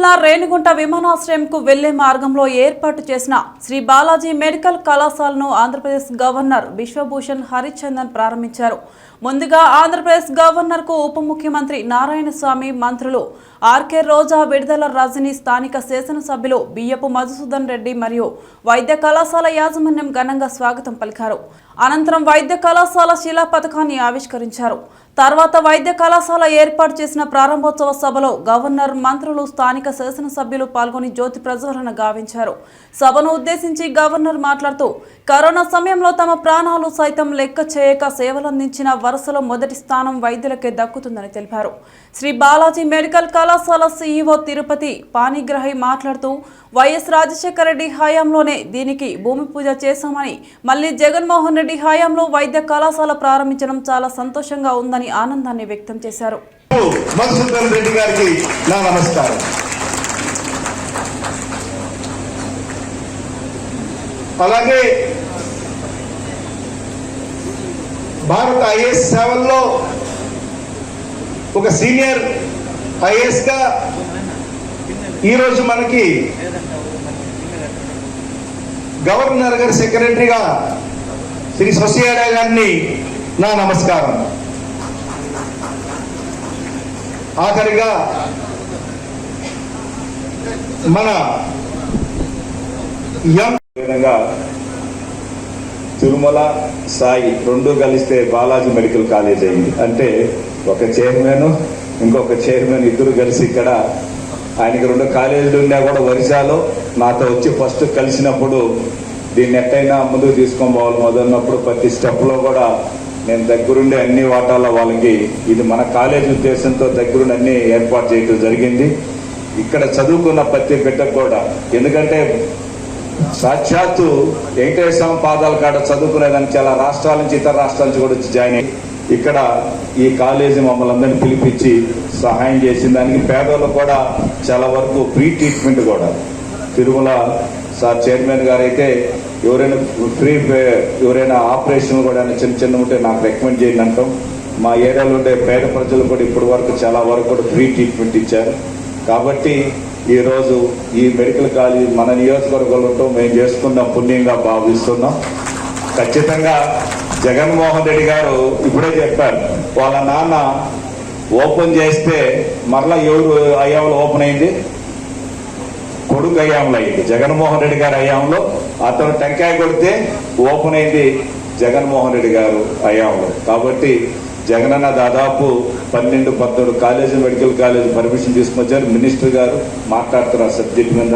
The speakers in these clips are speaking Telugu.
జిల్లా రేణిగుంట విమానాశ్రయంకు వెళ్లే మార్గంలో ఏర్పాటు చేసిన శ్రీ బాలాజీ మెడికల్ కళాశాలను ఆంధ్రప్రదేశ్ గవర్నర్ బిశ్వభూషణ్ హరిచందన్ ప్రారంభించారు. ముందుగా ఆంధ్రప్రదేశ్ గవర్నర్కు ఉప ముఖ్యమంత్రి నారాయణస్వామి, మంత్రులు ఆర్కే రోజా, విడుదల రజని, స్థానిక శాసనసభ్యులు బియ్యపు మధుసూదన్ రెడ్డి మరియు వైద్య కళాశాల యాజమాన్యం ఘనంగా స్వాగతం పలికారు. అనంతరం వైద్య కళాశాల శిలా పథకాన్ని ఆవిష్కరించారు. తర్వాత వైద్య కళాశాల ఏర్పాటు చేసిన ప్రారంభోత్సవ సభలో గవర్నర్, మంత్రులు, స్థానిక శాసనసభ్యులు పాల్గొని జ్యోతి ప్రజ్వలన గావించారు. సభను ఉద్దేశించి గవర్నర్ మాట్లాడుతూ, కరోనా సమయంలో తమ ప్రాణాలు సైతం లెక్క చేయక సేవలందించిన వరుసలో మొదటి స్థానం వైద్యులకే దక్కుతుందని తెలిపారు. శ్రీ బాలాజీ మెడికల్ కళాశాల సీఈఓ తిరుపతి పాణిగ్రాహి మాట్లాడుతూ, వైఎస్ రాజశేఖర రెడ్డి హయాంలోనే దీనికి భూమి పూజ చేశామని, మళ్లీ జగన్మోహన్ రెడ్డి హయాంలో వైద్య కళాశాల ప్రారంభించడం చాలా సంతోషంగా ఉందని ఆనందాన్ని వ్యక్తం చేశారు. మధుసూదన్ రెడ్డి గారికి నా నమస్కారం. అలాగే భారత ఐఏఎస్ సేవల్లో ఒక సీనియర్ ఐఏఎస్ గా ఈరోజు మనకి గవర్నర్ గారి సెక్రటరీగా శ్రీ శశియాడ గారిని నా నమస్కారం. ఆఖరిగా మన విధంగా తిరుమల సాయి రెండు కలిస్తే బాలాజీ మెడికల్ కాలేజ్ అయింది. అంటే ఒక చైర్మన్, ఇంకొక చైర్మన్ ఇద్దరు కలిసి ఇక్కడ ఆయనకి రెండు కాలేజీలు ఉన్నా కూడా ఒరిస్సాలో నాతో వచ్చి ఫస్ట్ కలిసినప్పుడు దీన్ని ఎట్టయినా ముందుకు తీసుకొని పోవాలి మొదలన్నప్పుడు ప్రతి స్టెప్లో కూడా నేను దగ్గరుండి అన్ని వాటాల్లో వాళ్ళకి ఇది మన కాలేజీ ఉద్దేశంతో దగ్గరుండి అన్ని ఏర్పాటు చేయడం జరిగింది. ఇక్కడ చదువుకున్న ప్రతి బిడ్డకు కూడా, ఎందుకంటే సాక్షాత్తు వెంకటేశ్వర పాదాల కాడ చదువుకునేదానికి చాలా రాష్ట్రాల నుంచి, ఇతర రాష్ట్రాల నుంచి కూడా వచ్చి జాయిన్ అయ్యి ఇక్కడ ఈ కాలేజీ మమ్మల్ని అందరినీ పిలిపించి సహాయం చేసిన దానికి పేదోళ్ళు కూడా చాలా వరకు ఫ్రీ ట్రీట్మెంట్ కూడా తిరుమల సార్ చైర్మన్ గారు అయితే ఎవరైనా ఆపరేషన్ కూడా చిన్న చిన్న ఉంటే నాకు రికమెండ్ చేయండి అంటాం. మా ఏరియాలో ఉండే పేద ప్రజలు కూడా ఇప్పటి వరకు చాలా వరకు కూడా ఫ్రీ ట్రీట్మెంట్ ఇచ్చారు. కాబట్టి ఈరోజు ఈ మెడికల్ కాలేజ్ మన నియోజకవర్గంలో మేము చేసుకున్న పుణ్యంగా భావిస్తున్నాం. ఖచ్చితంగా జగన్మోహన్ రెడ్డి గారు ఇప్పుడే చెప్పారు, వాళ్ళ నాన్న ఓపెన్ చేస్తే మరలా ఎవరు అయ్యాములో ఓపెన్ అయింది, కొడుకు అయ్యాంలో అయింది. జగన్మోహన్ రెడ్డి గారు అయ్యాంలో అతను టెంకాయ కొడితే ఓపెన్ అయింది జగన్మోహన్ రెడ్డి గారు అయ్యాంలో. కాబట్టి జగనన్న దాదాపు 12-13 కాలేజీ మెడికల్ కాలేజ్ పర్మిషన్ తీసుకొచ్చారు. మినిస్టర్ గారు మాట్లాడుతున్నారు సబ్జెక్ట్ మీద.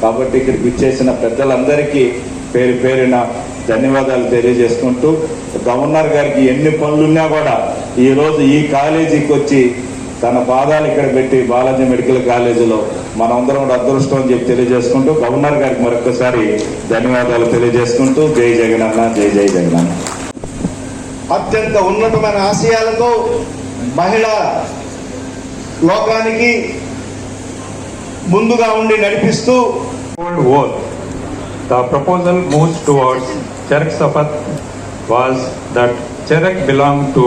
కాబట్టి ఇక్కడికి ఇచ్చేసిన పెద్దలందరికీ పేరు పేరున ధన్యవాదాలు తెలియజేసుకుంటూ, గవర్నర్ గారికి ఎన్ని పనులున్నా కూడా ఈరోజు ఈ కాలేజీకి వచ్చి తన పాదాలు ఇక్కడ పెట్టి బాలాజీ మెడికల్ కాలేజీలో మనందరం కూడా అదృష్టం అని చెప్పి తెలియజేసుకుంటూ, గవర్నర్ గారికి మరొకసారి ధన్యవాదాలు తెలియజేసుకుంటూ, జై జగనన్న, జై జై జగనన్న. అత్యంత ఉన్నతమైన ఆశయాలతో మహిళా లోకానికి ముందుగా ఉండి నడిపిస్తూ The proposal moves towards Cherak Sapat was that Cherak belonged to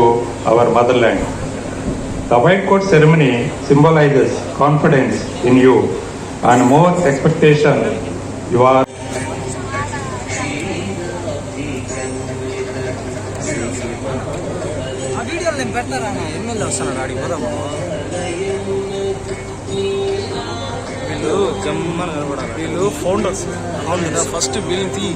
our motherland. The white coat ceremony symbolizes confidence in you and more expectation you are. వీళ్ళు ఫౌండర్స్ అవును కదా, ఫస్ట్ వీళ్ళని తీ.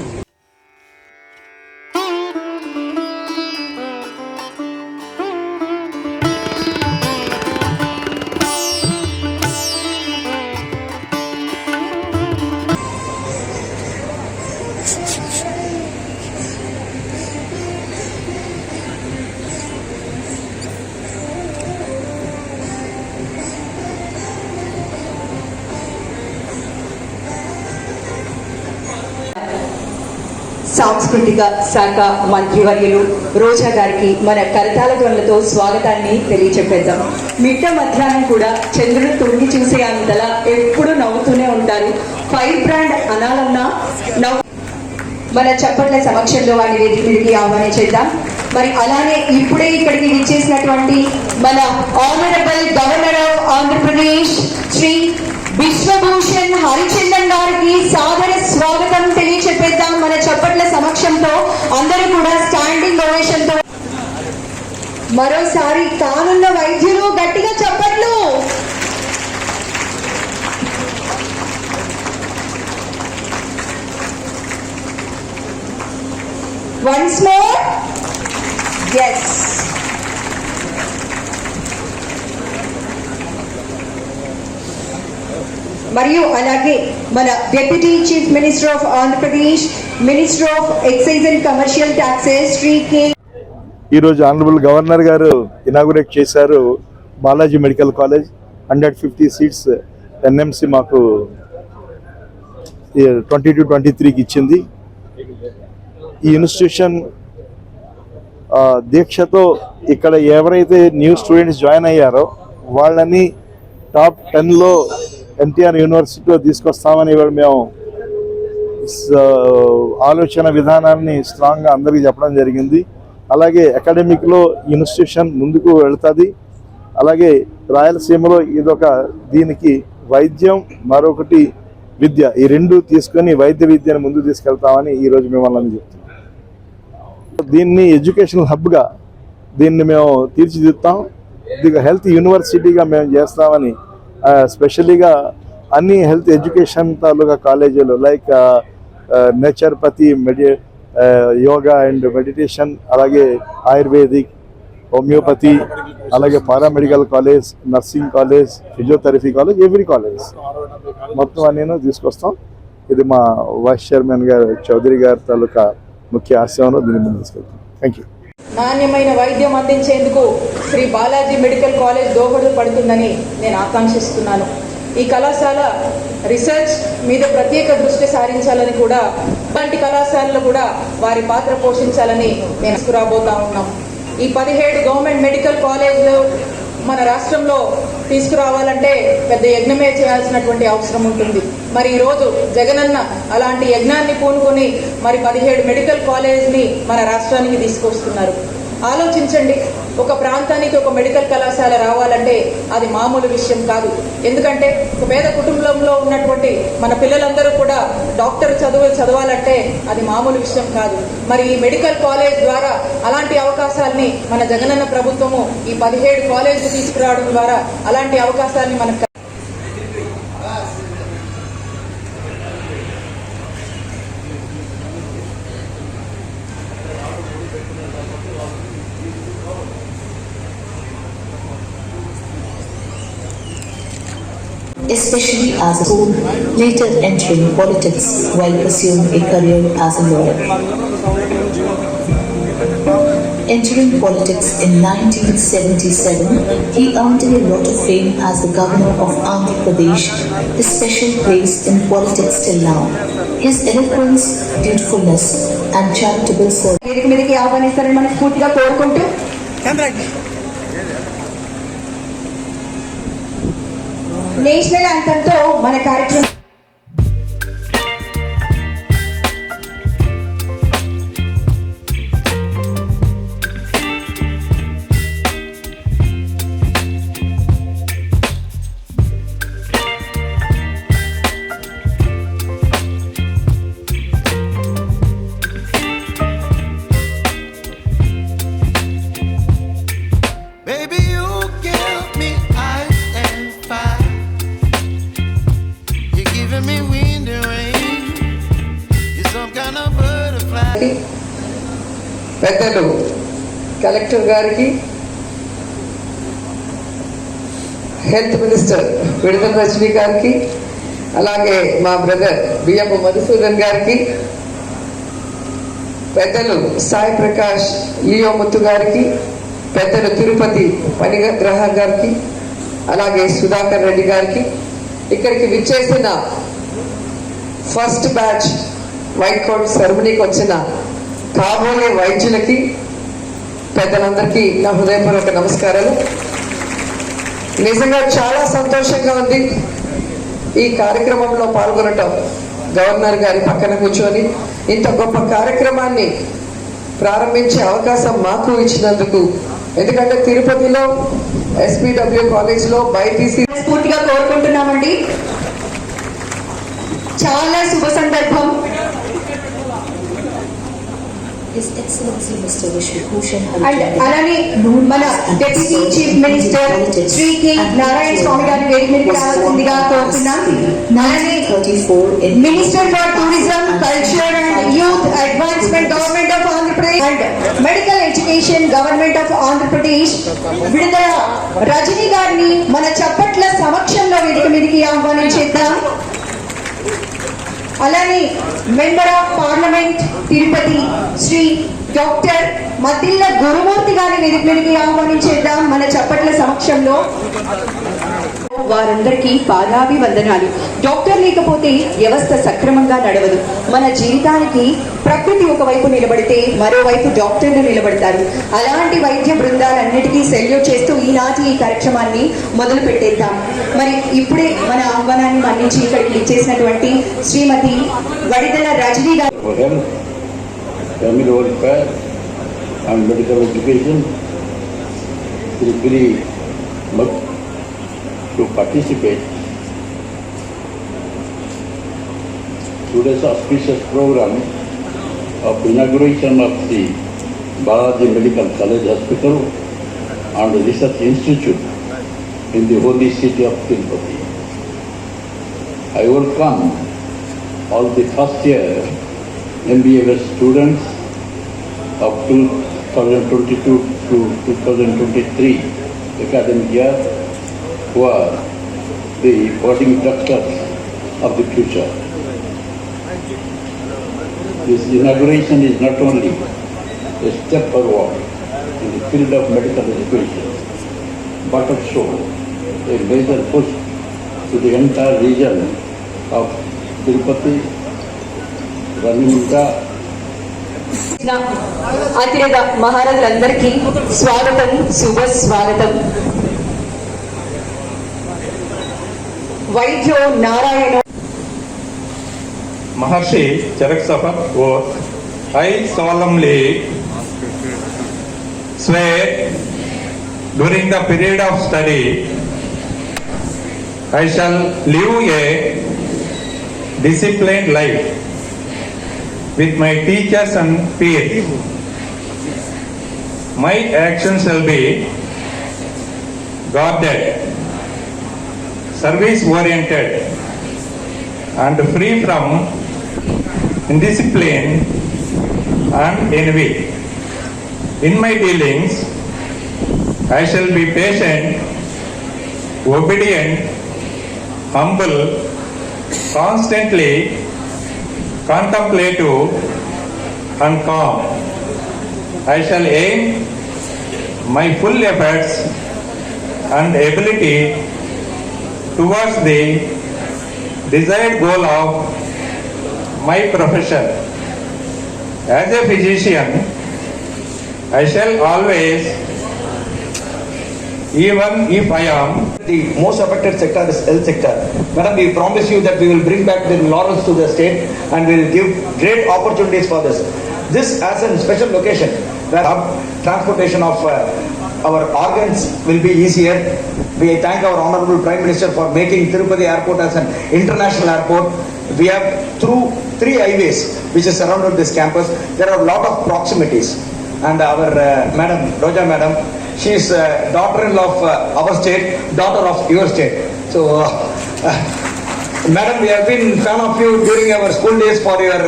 సాంస్కృతిక శాఖ మంత్రివర్యులు రోజా గారికి మన కరతాళ ధ్వనులతో స్వాగతాన్ని తెలియచెప్పేద్దాం. మిట్ట మధ్యాహ్నం కూడా చంద్రుడు తొంగి చూసే అంతలా ఎప్పుడు నవ్వుతూనే ఉంటారు. ఫైర్ బ్రాండ్ అనాలన్నా మన చప్పట్ల సమక్షంలో వారిని వేదిక మీదకి ఆహ్వానించేద్దాం. మరి అలానే ఇప్పుడే ఇక్కడికి విచ్చేసినటువంటి మన honourable governor of Andhra Pradesh Shri Vishwa Vishwabhushan Harichandan గారికి సాదర స్వాగతం తెలియచెప్పేద్దాం మన చప్పట్ల సమక్షంతో. అందరూ కూడా స్టాండింగ్ ఓవేషన్ తో మరోసారి కానున్న వైద్యులు గట్టిగా చప్పట్లు. Once more. ఎస్. మరియు అలాగే మన deputy chief minister of Andhra Pradesh, minister of excise and commercial taxes Shri K. ఈరోజు ఆనరబుల్ గవర్నర్ గారు ఇనాగురేట్ చేశారు Balaji medical college. 150 seats NMC మాకు 22-23కి ఇచ్చింది. ఈ ఇన్స్టిట్యూషన్ దీక్షతో ఇక్కడ ఎవరైతే న్యూ స్టూడెంట్స్ జాయిన్ అయ్యారో వాళ్ళని టాప్ 10లో ఎన్టీఆర్ యూనివర్సిటీలో తీసుకొస్తామని ఇవాళ మేము ఆలోచన విధానాన్ని స్ట్రాంగ్గా అందరికీ చెప్పడం జరిగింది. అలాగే అకాడమిక్లో ఇన్స్టిట్యూషన్ ముందుకు వెళ్తుంది. అలాగే రాయలసీమలో ఇదొక దీనికి వైద్యం మరొకటి విద్య ఈ రెండు తీసుకొని వైద్య విద్యను ముందుకు తీసుకెళ్తామని ఈరోజు మిమ్మల్ని చెప్తున్నాం. దీన్ని ఎడ్యుకేషనల్ హబ్గా దీన్ని మేము తీర్చిదిద్దాం. ఇది హెల్త్ యూనివర్సిటీగా మేము చేస్తామని స్పెషలీగా అన్ని హెల్త్ ఎడ్యుకేషన్ తాలూకా కాలేజీలు లైక్ నేచర్పతి యోగా అండ్ మెడిటేషన్, అలాగే ఆయుర్వేదిక్, హోమియోపతి, అలాగే paramedical college, nursing college, physiotherapy college, every college మొత్తం అన్నీ తీసుకొస్తాం. ఇది మా వైస్ చైర్మన్ గారు చౌదరి గారి తాలూకా ముఖ్య ఆశయంలో దీన్ని ముందు తీసుకెళ్తాం. Thank you. నాణ్యమైన వైద్యం అందించేందుకు శ్రీ బాలాజీ మెడికల్ కాలేజ్ దోహదపడుతుందని నేను ఆకాంక్షిస్తున్నాను. ఈ కళాశాల రీసెర్చ్ మీద ప్రత్యేక దృష్టి సారించాలని కూడా ఇలాంటి కళాశాలలు కూడా వారి పాత్ర పోషించాలని నేను తీసుకురాబోతా ఉన్నాం. ఈ 17 గవర్నమెంట్ మెడికల్ కాలేజ్లు మన రాష్ట్రంలో తీసుకురావాలంటే పెద్ద యజ్ఞమే చేయాల్సినటువంటి అవసరం ఉంటుంది. మరి ఈరోజు జగనన్న అలాంటి యజ్ఞాన్ని పూనుకొని మరి 17 మెడికల్ కాలేజ్ని మన రాష్ట్రానికి తీసుకొస్తున్నారు. ఆలోచించండి, ఒక ప్రాంతానికి ఒక మెడికల్ కళాశాల రావాలంటే అది మామూలు విషయం కాదు. ఎందుకంటే ఒక పేద కుటుంబంలో ఉన్నటువంటి మన పిల్లలందరూ కూడా డాక్టర్ చదవాలంటే అది మామూలు విషయం కాదు. మరి ఈ మెడికల్ కాలేజ్ ద్వారా అలాంటి అవకాశాలని మన జగనన్న ప్రభుత్వము ఈ 17 కాలేజీలు తీసుకురావడం ద్వారా అలాంటి అవకాశాన్ని మనకు especially as a school, later entering politics while pursuing a career as a lawyer. Entering politics in 1977, he earned a lot of fame as the governor of Andhra Pradesh, a special place in politics till now. His eloquence, dutifulness and charitable service. National యాంథమ్తో మన కార్యక్రమం పెద్దలు కలెక్టర్ గారికి, హెల్త్ మినిస్టర్ విడుదల రజనీ గారికి, అలాగే మా బ్రదర్ బియ్యపు మధుసూదన్ గారికి, పెద్దలు సాయి ప్రకాష్ లియో ముత్తు గారికి, పెద్దలు తిరుపతి పనిగ్రహ గారికి, అలాగే సుధాకర్ రెడ్డి గారికి, ఇక్కడికి విచ్చేసిన ఫస్ట్ బ్యాచ్ వైట్ కోట్ సెరమనీకి వచ్చిన కాబోయే వైద్యులకి, పెద్దలందరికీ నా హృదయపూర్వక నమస్కారాలు. నిజంగా చాలా సంతోషంగా ఉంది ఈ కార్యక్రమంలో పాల్గొనటం. గవర్నర్ గారి పక్కన కూర్చొని ఇంత గొప్ప కార్యక్రమాన్ని ప్రారంభించే అవకాశం మాకు ఇచ్చినందుకు. ఎందుకంటే తిరుపతిలో SPW కాలేజ్లో బైపీసీ స్ఫూర్తిగా కోరుకుంటున్నామండి. చాలా శుభ సందర్భం. His Excellency Mr. Vishwabhushan and అలానే మన deputy chief minister Shri K Narayana Swamy గారి వేదిక మీదకి రావాల్సిందిగా కోరుతున్నాం. అలానే minister for tourism, culture and youth advancement government of Andhra Pradesh and medical education government of Andhra Pradesh Vidadala Rajini గారిని మన చప్పట్ల సమక్షంలో వేదిక మీదకి ఆహ్వానించేద్దాం. అలానే member of parliament Tirupati Shri doctor Maddila Gurumoorthy గారిని వేదిక మీదకి ఆహ్వానించేద్దాం మన చప్పట్ల సమక్షంలో. వారందరికీ పాదాభివందనాలు. డాక్టర్ లేకపోతే వ్యవస్థ సక్రమంగా నడవదు. మన జీవితానికి ప్రకృతి ఒకవైపు నిలబడితే మరోవైపు డాక్టర్లు నిలబడతారు. అలాంటి వైద్య బృందాలన్నిటికీ సెల్యూట్ చేస్తూ ఈనాటి ఈ కార్యక్రమాన్ని మొదలు పెట్టేద్దాం. మరి ఇప్పుడే మన ఆహ్వానాన్ని మన్నించి ఇక్కడికి ఇచ్చేసినటువంటి శ్రీమతి వడిదల రజనీ గారు family welfare and medical education will be much to participate. Today's auspicious program of inauguration of the Balaji Medical College Hospital and Research Institute in the holy city of Tirupati. I welcome all the first year MBBS students of 2022 to 2023 academic year who are the budding doctors of the future. This inauguration is not only a step forward in the field of medical education, but also a major push to the entire region of Tirupati, Ranimika. అతిరథ మహారాజులందరికీ స్వాగతం, శుభ స్వాగతం. వైద్యో Narayana Maharshi Charak Sapat oath, I solemnly swear during the period of study I shall live a disciplined life with my teachers and peers. My actions shall be guarded, service-oriented, and free from indiscipline and envy. In my dealings, I shall be patient, obedient, humble, constantly contemplative, and calm. I shall aim my full efforts and ability towards the desired goal of my profession. As a physician, I shall always, even if I am the most affected sector is health sector. Madam, we promise you that we will bring back the laurels to the state and we will give great opportunities for this. This as a special location where transportation of our organs will be easier. We thank our Honorable Prime Minister for making Tirupati Airport as an international airport. We have through 3 highways which is surrounded this campus. There are a lot of proximities. And our Madam, Roja Madam, she is daughter-in-law of our state, daughter of your state. So, Madam, we have been fan of you during our school days for your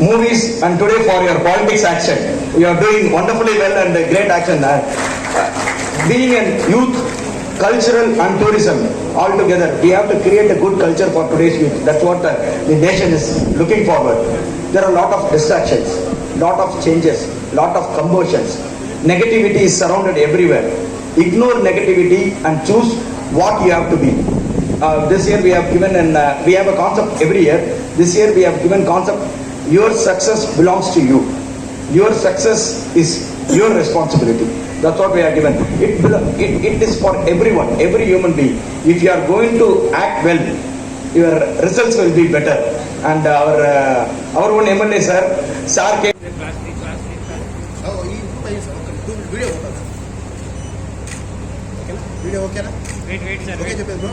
movies and today for your politics action. You are doing wonderfully well and great action. Being a youth, cultural and tourism all together, we have to create a good culture for today's youth. That's what the nation is looking forward. There are a lot of distractions, lot of changes, lot of conversions. Negativity is surrounded everywhere. Ignore negativity and choose what you have to be. This year we have given we have a concept every year. This year we have given concept, your success belongs to you. Your success is your responsibility. That's what we are given. It is for everyone, every human being. If you are going to act well, your results will be better. And our own MLA sir came. Video okay na? Wait sir. Okay, bro.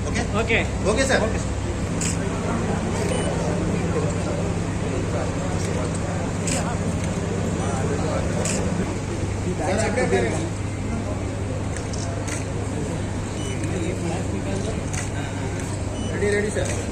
Okay. Okay okay sir ready ready sir